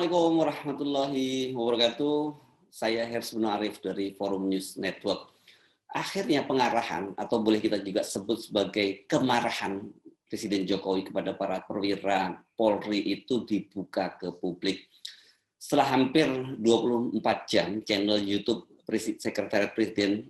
Assalamualaikum warahmatullahi wabarakatuh. Saya Hersbun Arif dari Forum News Network. Akhirnya pengarahan atau boleh kita juga sebut sebagai kemarahan Presiden Jokowi kepada para perwira Polri itu dibuka ke publik. Setelah hampir 24 jam, channel YouTube Sekretariat Presiden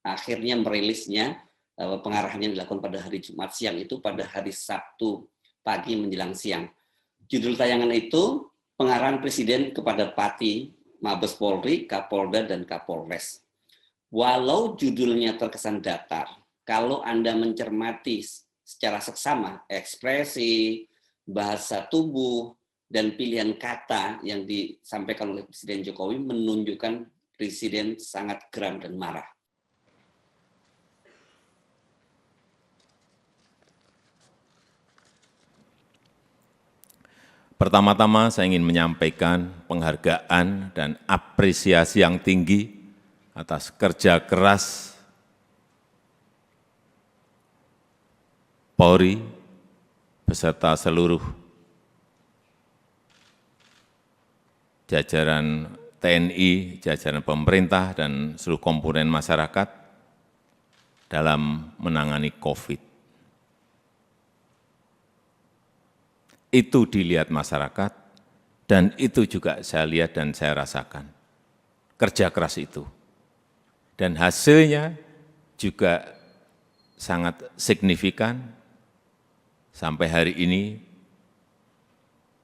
akhirnya merilisnya pengarahan yang dilakukan pada hari Jumat siang itu pada hari Sabtu pagi menjelang siang. Judul tayangan itu pengarahan Presiden kepada Pati, Mabes Polri, Kapolda, dan Kapolres. Walau judulnya terkesan datar, kalau Anda mencermati secara seksama ekspresi, bahasa tubuh, dan pilihan kata yang disampaikan oleh Presiden Jokowi menunjukkan Presiden sangat geram dan marah. Pertama-tama saya ingin menyampaikan penghargaan dan apresiasi yang tinggi atas kerja keras Polri beserta seluruh jajaran TNI, jajaran pemerintah, dan seluruh komponen masyarakat dalam menangani COVID. Itu dilihat masyarakat, dan itu juga saya lihat dan saya rasakan. Kerja keras itu. Dan hasilnya juga sangat signifikan. Sampai hari ini,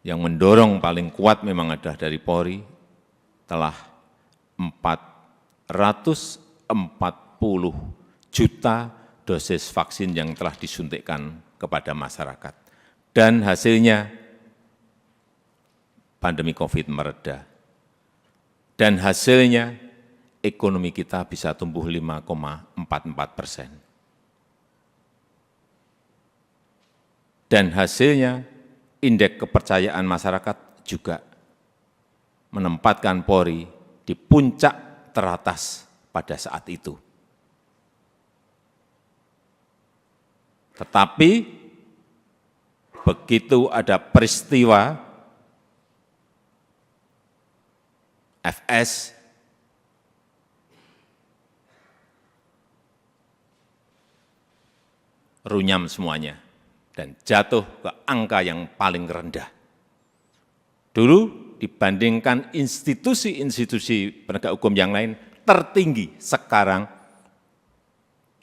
yang mendorong paling kuat memang adalah dari Polri, telah 440 juta dosis vaksin yang telah disuntikkan kepada masyarakat. Dan hasilnya pandemi COVID mereda. Dan hasilnya ekonomi kita bisa tumbuh 5,44%. Dan hasilnya indeks kepercayaan masyarakat juga menempatkan Polri di puncak teratas pada saat itu. Tetapi begitu ada peristiwa FS, runyam semuanya dan jatuh ke angka yang paling rendah. Dulu dibandingkan institusi-institusi penegak hukum yang lain tertinggi, sekarang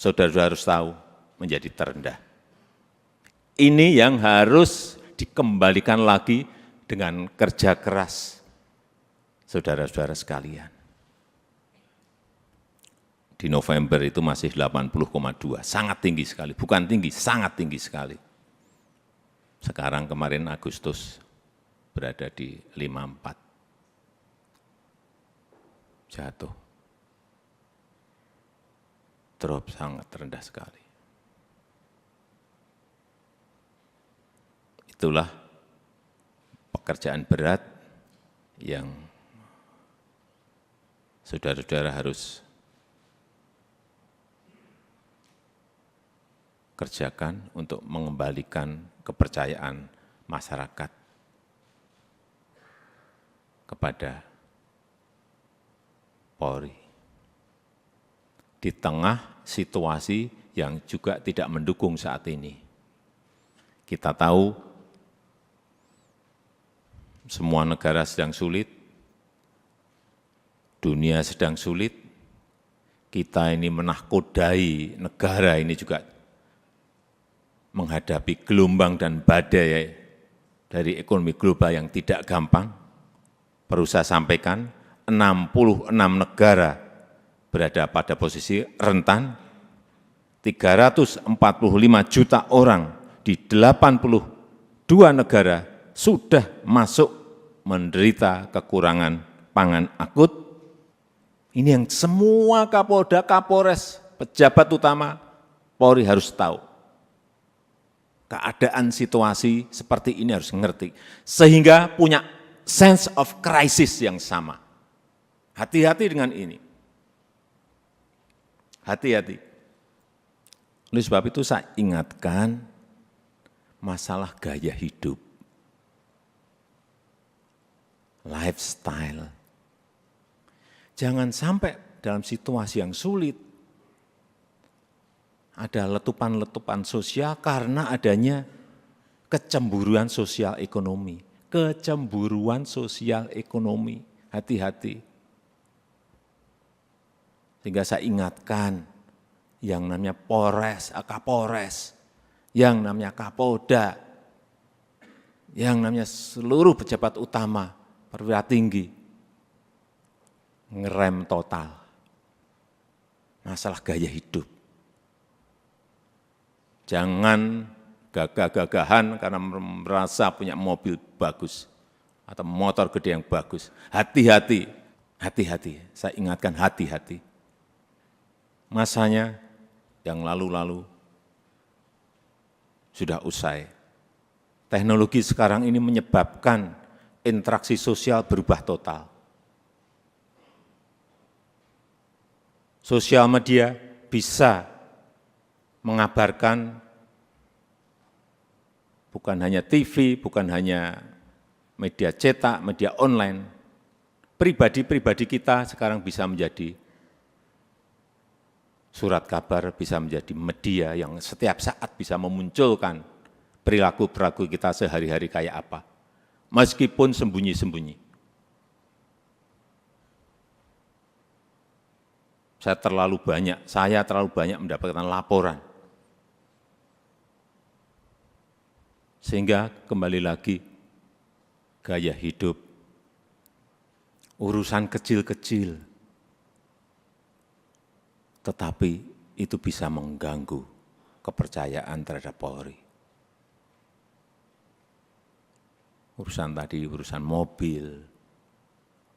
saudara-saudara harus tahu menjadi terendah. Ini yang harus dikembalikan lagi dengan kerja keras saudara-saudara sekalian. Di November itu masih 80,2, sangat tinggi sekali, bukan tinggi, sangat tinggi sekali. Sekarang kemarin Agustus berada di 54, jatuh, drop sangat rendah sekali. Itulah pekerjaan berat yang saudara-saudara harus kerjakan untuk mengembalikan kepercayaan masyarakat kepada Polri. Di tengah situasi yang juga tidak mendukung saat ini. Kita tahu semua negara sedang sulit, dunia sedang sulit, kita ini menahkodai negara ini juga menghadapi gelombang dan badai dari ekonomi global yang tidak gampang. Perlu saya sampaikan, 66 negara berada pada posisi rentan, 345 juta orang di 82 negara sudah masuk menderita kekurangan pangan akut. Ini yang semua Kapolda, Kapolres, pejabat utama Polri harus tahu. Keadaan situasi seperti ini harus ngerti. Sehingga punya sense of crisis yang sama. Hati-hati dengan ini. Hati-hati. Oleh sebab itu saya ingatkan masalah gaya hidup. lifestyle. Jangan sampai dalam situasi yang sulit ada letupan-letupan sosial karena adanya kecemburuan sosial ekonomi. Kecemburuan sosial ekonomi, hati-hati. Sehingga saya ingatkan yang namanya Polres, Kapolres, yang namanya Kapolda, yang namanya seluruh pejabat utama, perwira tinggi, ngerem total masalah gaya hidup. Jangan gagah-gagahan karena merasa punya mobil bagus atau motor gede yang bagus. Hati-hati, hati-hati, saya ingatkan hati-hati. Masanya yang lalu-lalu sudah usai. Teknologi sekarang ini menyebabkan interaksi sosial berubah total. Sosial media bisa mengabarkan bukan hanya TV, bukan hanya media cetak, media online. Pribadi-pribadi kita sekarang bisa menjadi surat kabar, bisa menjadi media yang setiap saat bisa memunculkan perilaku-perilaku kita sehari-hari kayak apa. Meskipun sembunyi-sembunyi. Saya terlalu banyak mendapatkan laporan. Sehingga kembali lagi, gaya hidup, urusan kecil-kecil, tetapi itu bisa mengganggu kepercayaan terhadap Polri. Urusan tadi, urusan mobil,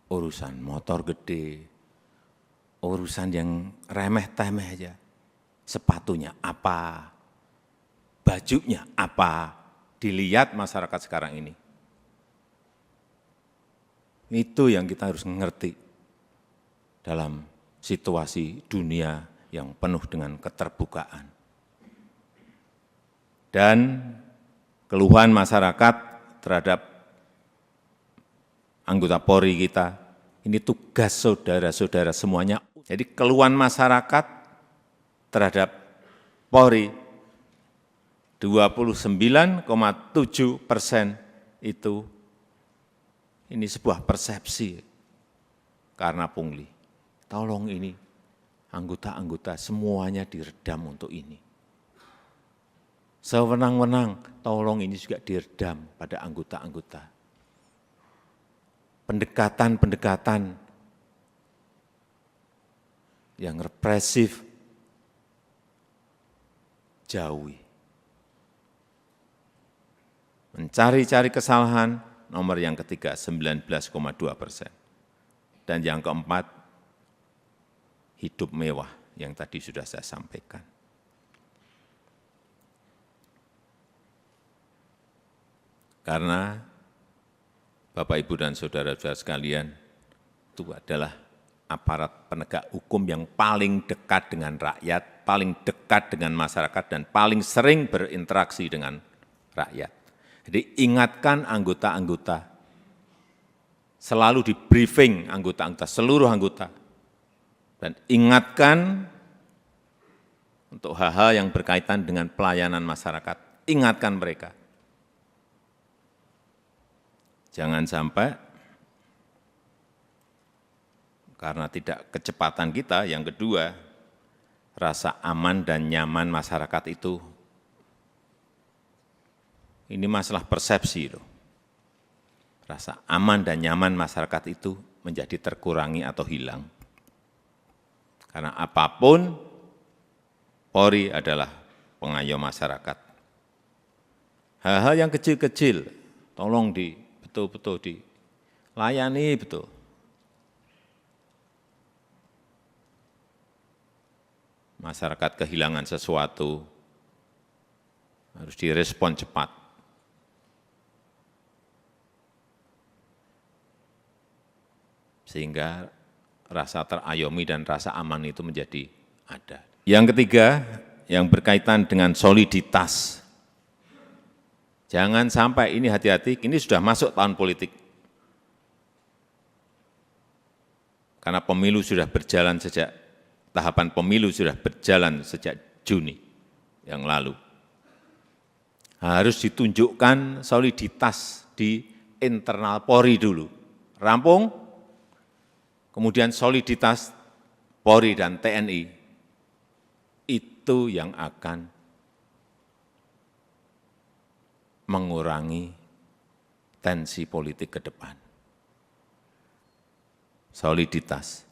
urusan motor gede, urusan yang remeh-temeh aja. Sepatunya apa, bajunya apa, dilihat masyarakat sekarang ini. Itu yang kita harus mengerti dalam situasi dunia yang penuh dengan keterbukaan. Dan keluhan masyarakat terhadap anggota Polri kita, ini tugas saudara-saudara semuanya. Jadi keluhan masyarakat terhadap Polri 29,7% itu ini sebuah persepsi karena pungli. Tolong ini anggota-anggota semuanya diredam untuk ini. Sewenang-wenang, tolong ini juga diredam pada anggota-anggota. Pendekatan-pendekatan yang represif jauhi. Mencari-cari kesalahan, nomor yang ketiga 19,2%. Dan yang keempat, hidup mewah yang tadi sudah saya sampaikan. Karena Bapak, Ibu, dan saudara-saudara sekalian, itu adalah aparat penegak hukum yang paling dekat dengan rakyat, paling dekat dengan masyarakat, dan paling sering berinteraksi dengan rakyat. Jadi ingatkan anggota-anggota, selalu di briefing anggota-anggota, seluruh anggota, dan ingatkan untuk hal-hal yang berkaitan dengan pelayanan masyarakat, ingatkan mereka. Jangan sampai karena tidak kecepatan kita, yang kedua, rasa aman dan nyaman masyarakat itu, ini masalah persepsi loh. Rasa aman dan nyaman masyarakat itu menjadi terkurangi atau hilang. Karena apapun, Polri adalah pengayom masyarakat. Hal-hal yang kecil-kecil, tolong betul-betul dilayani betul. Masyarakat kehilangan sesuatu, harus direspon cepat. Sehingga rasa terayomi dan rasa aman itu menjadi ada. Yang ketiga, yang berkaitan dengan soliditas. Jangan sampai ini, hati-hati, ini sudah masuk tahun politik. karena pemilu sudah berjalan tahapan pemilu sudah berjalan sejak Juni yang lalu. Harus ditunjukkan soliditas di internal Polri dulu. Rampung, kemudian soliditas Polri dan TNI, itu yang akan mengurangi tensi politik ke depan. Soliditas.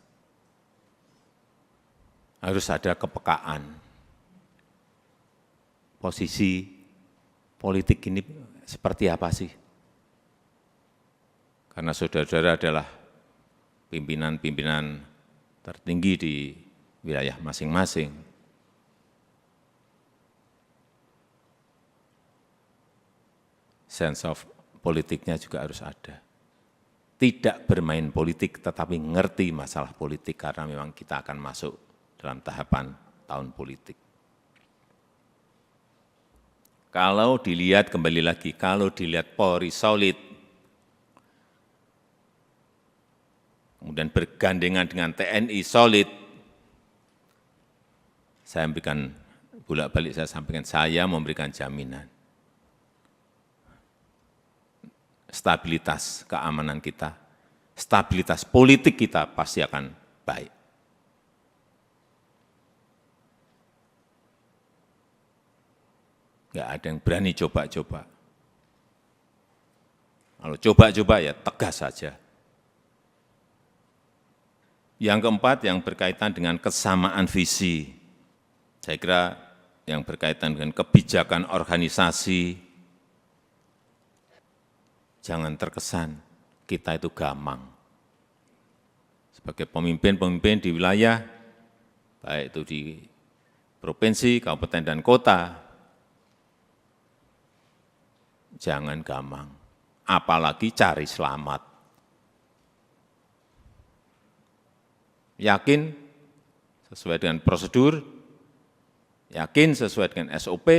Harus ada kepekaan. Posisi politik ini seperti apa sih? Karena saudara-saudara adalah pimpinan-pimpinan tertinggi di wilayah masing-masing. Sense of politiknya juga harus ada. Tidak bermain politik, tetapi ngerti masalah politik, karena memang kita akan masuk dalam tahapan tahun politik. Kalau dilihat, kembali lagi, kalau dilihat Polri solid, kemudian bergandengan dengan TNI solid, saya memberikan, bolak-balik saya sampaikan, saya memberikan jaminan. Stabilitas keamanan kita, stabilitas politik kita pasti akan baik. Enggak ada yang berani coba-coba. Kalau coba-coba ya tegas saja. Yang keempat, yang berkaitan dengan kesamaan visi. Saya kira yang berkaitan dengan kebijakan organisasi, jangan terkesan kita itu gamang. Sebagai pemimpin-pemimpin di wilayah, baik itu di provinsi, kabupaten, dan kota, jangan gamang, apalagi cari selamat. Yakin sesuai dengan prosedur, yakin sesuai dengan SOP,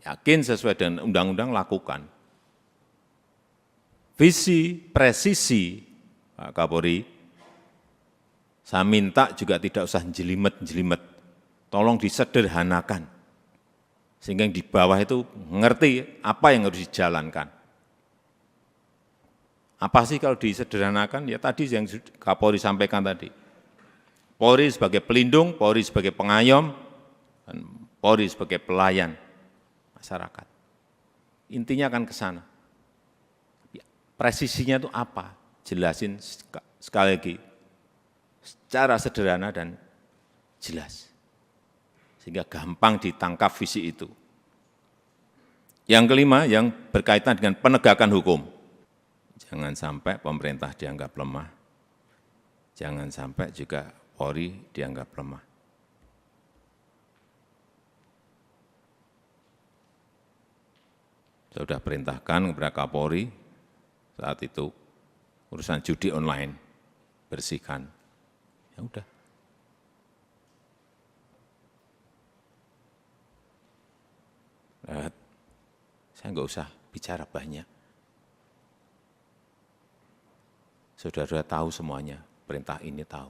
yakin sesuai dengan undang-undang, lakukan. Visi, presisi, Pak Kapolri, saya minta juga tidak usah jelimet-jelimet, tolong disederhanakan, sehingga yang di bawah itu mengerti apa yang harus dijalankan. Apa sih kalau disederhanakan? Ya tadi yang Kapolri sampaikan tadi. Polri sebagai pelindung, Polri sebagai pengayom, dan Polri sebagai pelayan masyarakat. Intinya akan ke sana. Presisinya itu apa? Jelasin sekali lagi, secara sederhana dan jelas. Sehingga gampang ditangkap visi itu. Yang kelima, yang berkaitan dengan penegakan hukum. Jangan sampai pemerintah dianggap lemah. Jangan sampai juga Polri dianggap lemah. Saya sudah perintahkan kepada Kapolri saat itu urusan judi online, bersihkan. Ya udah. Saya enggak usah bicara banyak. Saudara-saudara tahu semuanya, perintah ini tahu.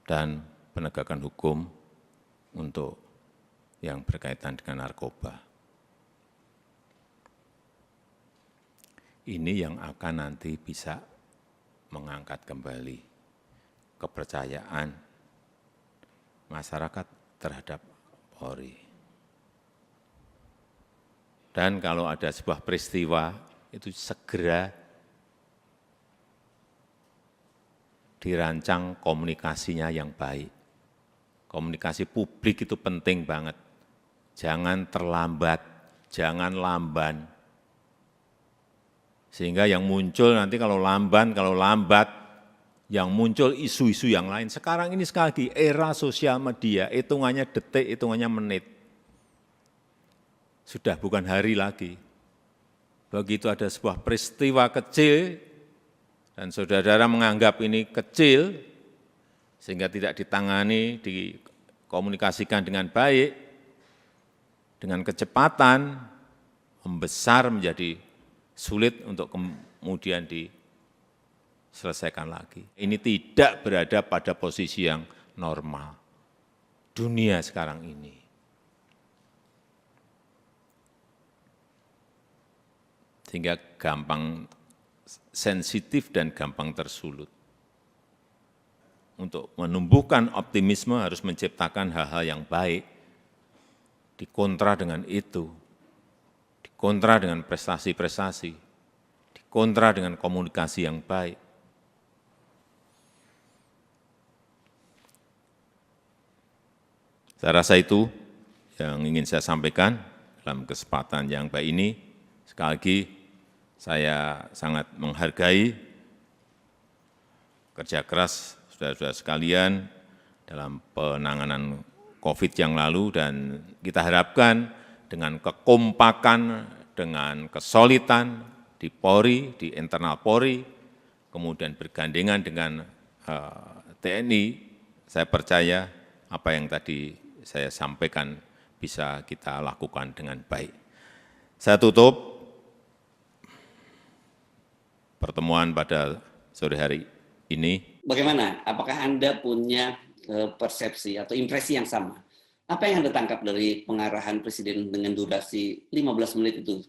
Dan penegakan hukum untuk yang berkaitan dengan narkoba. Ini yang akan nanti bisa mengangkat kembali kepercayaan masyarakat terhadap Polri. Dan kalau ada sebuah peristiwa, itu segera dirancang komunikasinya yang baik. Komunikasi publik itu penting banget. Jangan terlambat, jangan lamban. Sehingga yang muncul nanti kalau lambat, yang muncul isu-isu yang lain. Sekarang ini sekali lagi era sosial media, hitungannya detik, hitungannya menit. Sudah bukan hari lagi. Begitu ada sebuah peristiwa kecil, dan saudara-saudara menganggap ini kecil, sehingga tidak ditangani, dikomunikasikan dengan baik, dengan kecepatan, membesar menjadi sulit untuk kemudian selesaikan lagi. Ini tidak berada pada posisi yang normal. Dunia sekarang ini. Sehingga gampang sensitif dan gampang tersulut. Untuk menumbuhkan optimisme harus menciptakan hal-hal yang baik, dikontra dengan itu, dikontra dengan prestasi-prestasi, dikontra dengan komunikasi yang baik. Saya rasa itu yang ingin saya sampaikan dalam kesempatan yang baik ini. Sekali lagi, saya sangat menghargai kerja keras saudara-saudara sekalian dalam penanganan COVID yang lalu, dan kita harapkan dengan kekompakan, dengan kesolidan di Polri, di internal Polri, kemudian bergandengan dengan TNI, saya percaya apa yang tadi saya sampaikan bisa kita lakukan dengan baik. Saya tutup pertemuan pada sore hari ini. Bagaimana? Apakah Anda punya persepsi atau impresi yang sama? Apa yang Anda tangkap dari pengarahan Presiden dengan durasi 15 menit itu?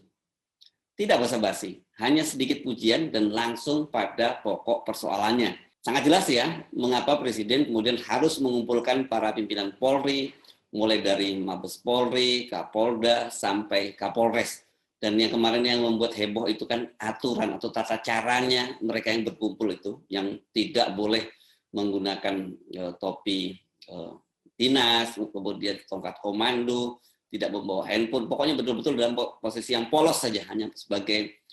Tidak basa-basi, hanya sedikit pujian dan langsung pada pokok persoalannya. Sangat jelas ya, mengapa Presiden kemudian harus mengumpulkan para pimpinan Polri, mulai dari Mabes Polri, Kapolda, sampai Kapolres. Dan yang kemarin yang membuat heboh itu kan aturan atau tata caranya mereka yang berkumpul itu, yang tidak boleh menggunakan topi dinas, kemudian tongkat komando, tidak membawa handphone, pokoknya betul-betul dalam posisi yang polos saja, hanya sebagai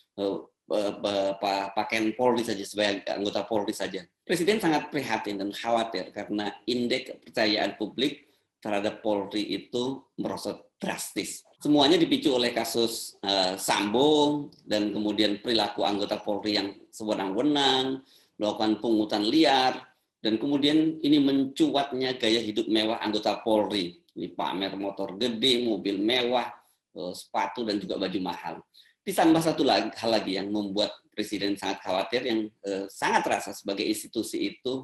pakaian Polri saja, sebagai anggota Polri saja. Presiden sangat prihatin dan khawatir karena indeks kepercayaan publik terhadap Polri itu merosot drastis. Semuanya dipicu oleh kasus Sambo dan kemudian perilaku anggota Polri yang sewenang-wenang, melakukan pungutan liar, dan kemudian ini mencuatnya gaya hidup mewah anggota Polri. Ini pamer motor gede, mobil mewah, sepatu, dan juga baju mahal. Ditambah satu hal lagi yang membuat Presiden sangat khawatir, yang sangat terasa sebagai institusi itu,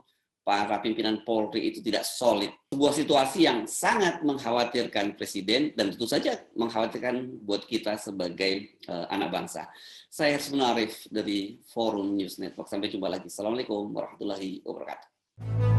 para pimpinan Polri itu tidak solid. Sebuah situasi yang sangat mengkhawatirkan Presiden dan tentu saja mengkhawatirkan buat kita sebagai anak bangsa. Saya Hersman Arif dari Forum News Network. Sampai jumpa lagi. Assalamualaikum warahmatullahi wabarakatuh.